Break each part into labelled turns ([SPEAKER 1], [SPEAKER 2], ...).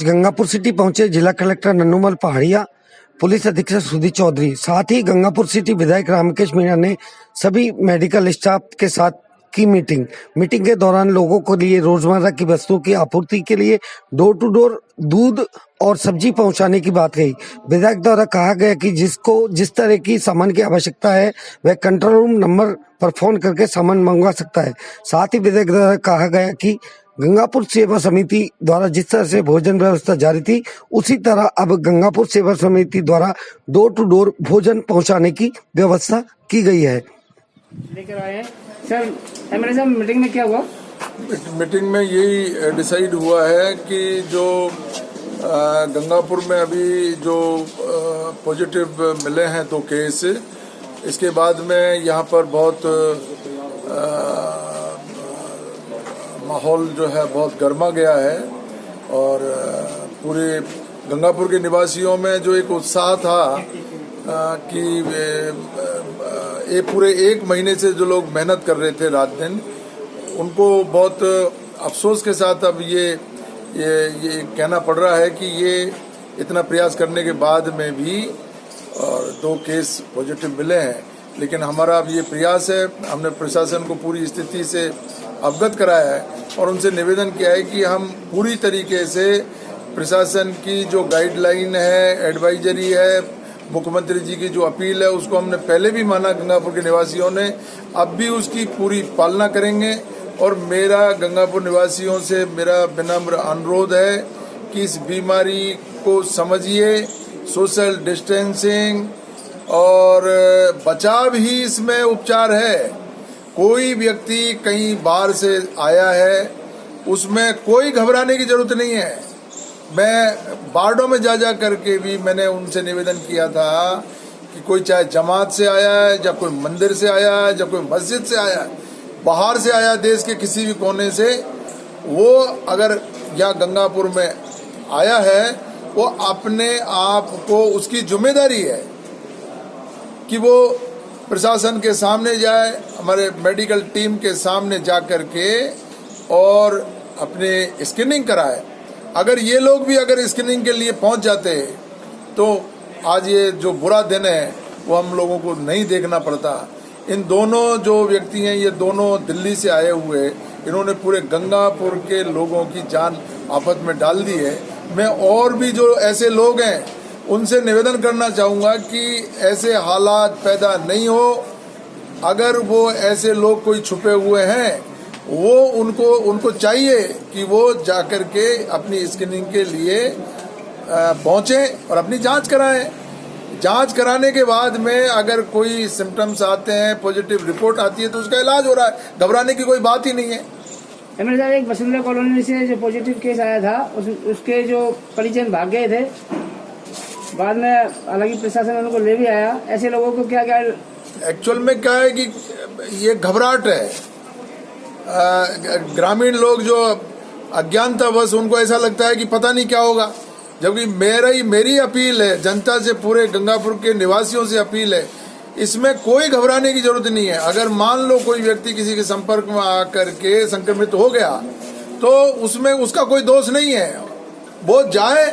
[SPEAKER 1] Gangapur city पहुंचे जिला collector Nannumal पहाड़िया, police अधीक्षक सुधीर चौधरी, साथ ही गंगापुर सिटी विधायक रामकेश मीणा ने सभी मेडिकल स्टाफ के साथ की मीटिंग के दौरान लोगों को लिए रोजमर्रा की वस्तुओं की आपूर्ति के लिए डोर टू डोर दूध और सब्जी पहुंचाने की बात कही। विधायक द्वारा कहा गया कि जिसको जिस तरह की सामान की आवश्यकता है वह कंट्रोल रूम नंबर पर फोन करके सामान मंगवा सकता है। साथ ही विधायक द्वारा कहा गया कि गंगापुर सेवा समिति द्वारा जिस तरह से भोजन व्यवस्था जारी थी, उसी तरह अब गंगापुर सेवा समिति द्वारा डोर टू डोर भोजन पहुंचाने की व्यवस्था की गई है।
[SPEAKER 2] लेकर आए हैं सर। एमएलए साहब, मीटिंग में क्या हुआ?
[SPEAKER 3] मीटिंग में यही डिसाइड हुआ है कि जो गंगापुर में अभी जो पॉजिटिव मिले हैं 2 केस, इसके बाद में यहाँ पर बहुत माहौल जो है बहुत गर्मा गया है और पूरे गंगापुर के निवासियों में जो एक उत्साह था कि ये पूरे 1 महीने से जो लोग मेहनत कर रहे थे रात दिन, उनको बहुत अफसोस के साथ अब ये कहना पड़ रहा है कि ये इतना प्रयास करने के बाद में भी 2 केस पॉजिटिव मिले हैं। लेकिन हमारा अब ये प्रयास है, हमने प्रशासन को पूरी स्थिति से अवगत कराया है और उनसे निवेदन किया है कि हम पूरी तरीके से प्रशासन की जो गाइडलाइन है, एडवाइजरी है, मुख्यमंत्री जी की जो अपील है, उसको हमने पहले भी माना गंगापुर के निवासियों ने, अब भी उसकी पूरी पालना करेंगे। और मेरा गंगापुर निवासियों से मेरा विनम्र अनुरोध है कि इस बीमारी को समझिए, सोशल डिस्टेंसिंग और बचाव ही इसमें उपचार है। कोई व्यक्ति कहीं बाहर से आया है, उसमें कोई घबराने की जरूरत नहीं है। मैं वार्डों में जा करके भी मैंने उनसे निवेदन किया था कि कोई चाहे जमात से आया है, या कोई मंदिर से आया है, या कोई मस्जिद से आया है, बाहर से आया देश के किसी भी कोने से, वो अगर यहाँ गंगापुर में आया है, वो अपने आप को, उसकी जिम्मेदारी है कि वो प्रशासन के सामने जाए, हमारे मेडिकल टीम के सामने जा करके और अपने स्क्रीनिंग कराए। अगर ये लोग भी अगर स्क्रीनिंग के लिए पहुंच जाते तो आज ये जो बुरा दिन है वो हम लोगों को नहीं देखना पड़ता। इन दोनों जो व्यक्ति हैं, ये दोनों दिल्ली से आए हुए, इन्होंने पूरे गंगापुर के लोगों की जान आफत में डाल दी है। मैं और भी जो ऐसे लोग हैं उनसे निवेदन करना चाहूँगा कि ऐसे हालात पैदा नहीं हो। अगर वो ऐसे लोग कोई छुपे हुए हैं, वो उनको चाहिए कि वो जाकर के अपनी स्क्रीनिंग के लिए पहुँचें और अपनी जांच कराएं। जांच कराने के बाद में अगर कोई सिम्टम्स आते हैं, पॉजिटिव रिपोर्ट आती है, तो उसका इलाज हो रहा है। घबराने की कोई बात ही नहीं है।
[SPEAKER 2] एमएलए साहब, एक वसुंधरा कॉलोनी से जो पॉजिटिव केस आया था, उसके जो परिजन भाग गए थे, बाद में हालांकि प्रशासन उनको ले भी आया। ऐसे लोगों को क्या
[SPEAKER 3] एक्चुअल में क्या है कि ये घबराहट है। ग्रामीण लोग जो अज्ञानतावश, उनको ऐसा लगता है कि पता नहीं क्या होगा, जबकि मेरी अपील है जनता से, पूरे गंगापुर के निवासियों से अपील है, इसमें कोई घबराने की जरूरत नहीं है। अगर मान लो कोई व्यक्ति किसी के संपर्क में आकर के संक्रमित हो गया तो उसमें उसका कोई दोष नहीं है। वो जाए,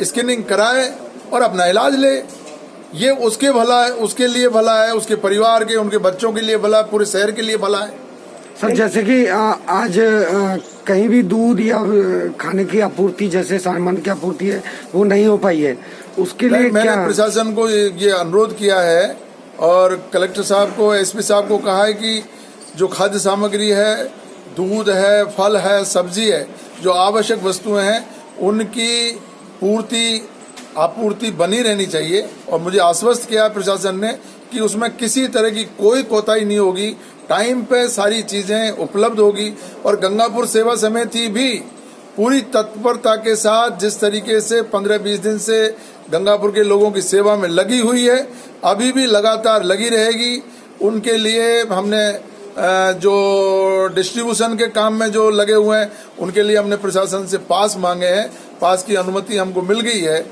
[SPEAKER 3] स्क्रीनिंग कराए और अपना इलाज ले। ये उसके भला है, उसके लिए भला है, उसके परिवार के, उनके बच्चों के लिए भला है, पूरे शहर के लिए भला है।
[SPEAKER 1] सर, जैसे कि आज कहीं भी दूध या खाने की आपूर्ति, जैसे सामान की आपूर्ति है, वो नहीं हो पाई है, उसके लिए
[SPEAKER 3] मैंने प्रशासन को ये अनुरोध किया है और कलेक्टर साहब को, एसपी साहब को कहा है कि जो खाद्य सामग्री है, दूध है, फल है, सब्जी है, जो आवश्यक वस्तुएं हैं, उनकी आपूर्ति बनी रहनी चाहिए। और मुझे आश्वस्त किया प्रशासन ने कि उसमें किसी तरह की कोई कोताही नहीं होगी, टाइम पे सारी चीजें उपलब्ध होगी। और गंगापुर सेवा समिति भी पूरी तत्परता के साथ, जिस तरीके से 15-20 दिन से गंगापुर के लोगों की सेवा में लगी हुई है, अभी भी लगातार लगी रहेगी। उनके लिए हमने जो डिस्ट्रीब्यूशन के काम में जो लगे हुए हैं, उनके लिए हमने प्रशासन से पास मांगे हैं। पास की अनुमति हमको मिल गई है।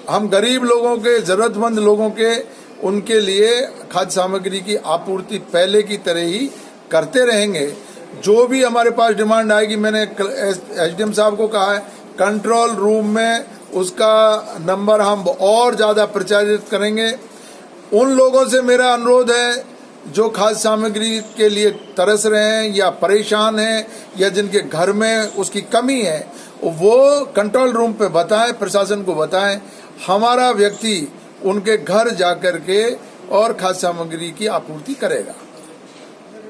[SPEAKER 3] हम गरीब लोगों के, जरूरतमंद लोगों के, उनके लिए खाद्य सामग्री की आपूर्ति पहले की तरह ही करते रहेंगे। जो भी हमारे पास डिमांड आएगी, मैंने एसडीएम साहब को कहा है कंट्रोल रूम में उसका नंबर हम और ज़्यादा प्रचारित करेंगे। उन लोगों से मेरा अनुरोध है जो खाद्य सामग्री के लिए तरस रहे हैं या परेशान हैं या जिनके घर में उसकी कमी है, वो कंट्रोल रूम पे बताएं, प्रशासन को बताएं। हमारा व्यक्ति उनके घर जाकर के और खाद्य सामग्री की आपूर्ति करेगा।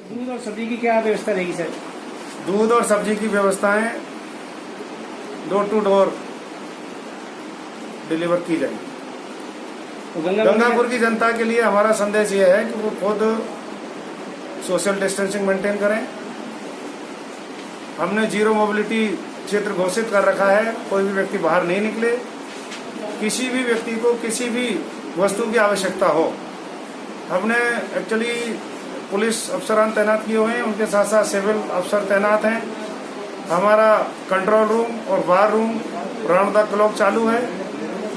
[SPEAKER 2] दूध और सब्जी की क्या व्यवस्था रहेगी सर?
[SPEAKER 4] दूध और सब्जी की व्यवस्थाएं डोर टू डोर डिलीवर की जाएगी।
[SPEAKER 2] तो
[SPEAKER 4] गंगापुर की जनता के लिए हमारा संदेश ये है कि वो खुद सोशल डिस्टेंसिंग मेंटेन करें। हमने जीरो मोबिलिटी क्षेत्र घोषित कर रखा है, कोई भी व्यक्ति बाहर नहीं निकले। किसी भी व्यक्ति को किसी भी वस्तु की आवश्यकता हो, हमने एक्चुअली पुलिस अफसरान तैनात किए हुए हैं, उनके साथ साथ सिविल अफसर तैनात हैं। हमारा कंट्रोल रूम और बार रूम राउंड द क्लॉक चालू है।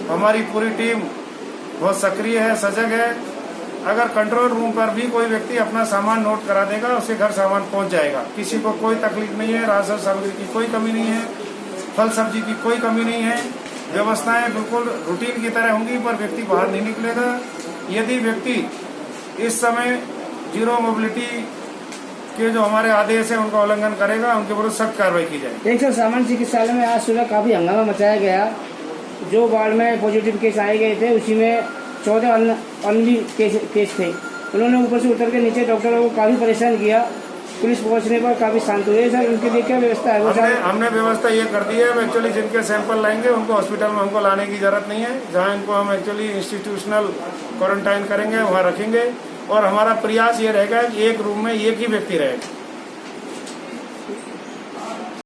[SPEAKER 4] हमारी पूरी टीम बहुत सक्रिय है, सजग है। अगर कंट्रोल रूम पर भी कोई व्यक्ति अपना सामान नोट करा देगा, उसके घर सामान पहुंच जाएगा। किसी को कोई तकलीफ नहीं है, राशन सामग्री की कोई कमी नहीं है, फल सब्जी की कोई कमी नहीं है। व्यवस्थाएं बिल्कुल रूटीन की तरह होंगी, पर व्यक्ति बाहर नहीं निकलेगा। यदि व्यक्ति इस समय जीरो मोबिलिटी के जो हमारे आदेश है उनका उल्लंघन करेगा, उनके विरुद्ध सख्त कार्रवाई की जाएगी।
[SPEAKER 2] एक सर, सामान्य चिकित्सालय में आज सुबह काफी हंगामा मचाया गया। जो वार्ड में पॉजिटिव केस आए गए थे उसी में 14 अन्य भी केस थे। उन्होंने ऊपर से उतर के नीचे डॉक्टरों को काफी परेशान किया। पुलिस पहुंचने पर काफी शांत हुए। सर, उनके लिए क्या व्यवस्था है?
[SPEAKER 4] हमने व्यवस्था ये कर दी है। एक्चुअली जिनके सैंपल लाएंगे उनको हॉस्पिटल में हमको लाने की जरूरत नहीं है। जहाँ इनको हम एक्चुअली इंस्टीट्यूशनल क्वारंटाइन करेंगे वहाँ रखेंगे। और हमारा प्रयास ये रहेगा कि एक रूम में एक ही व्यक्ति रहेगा।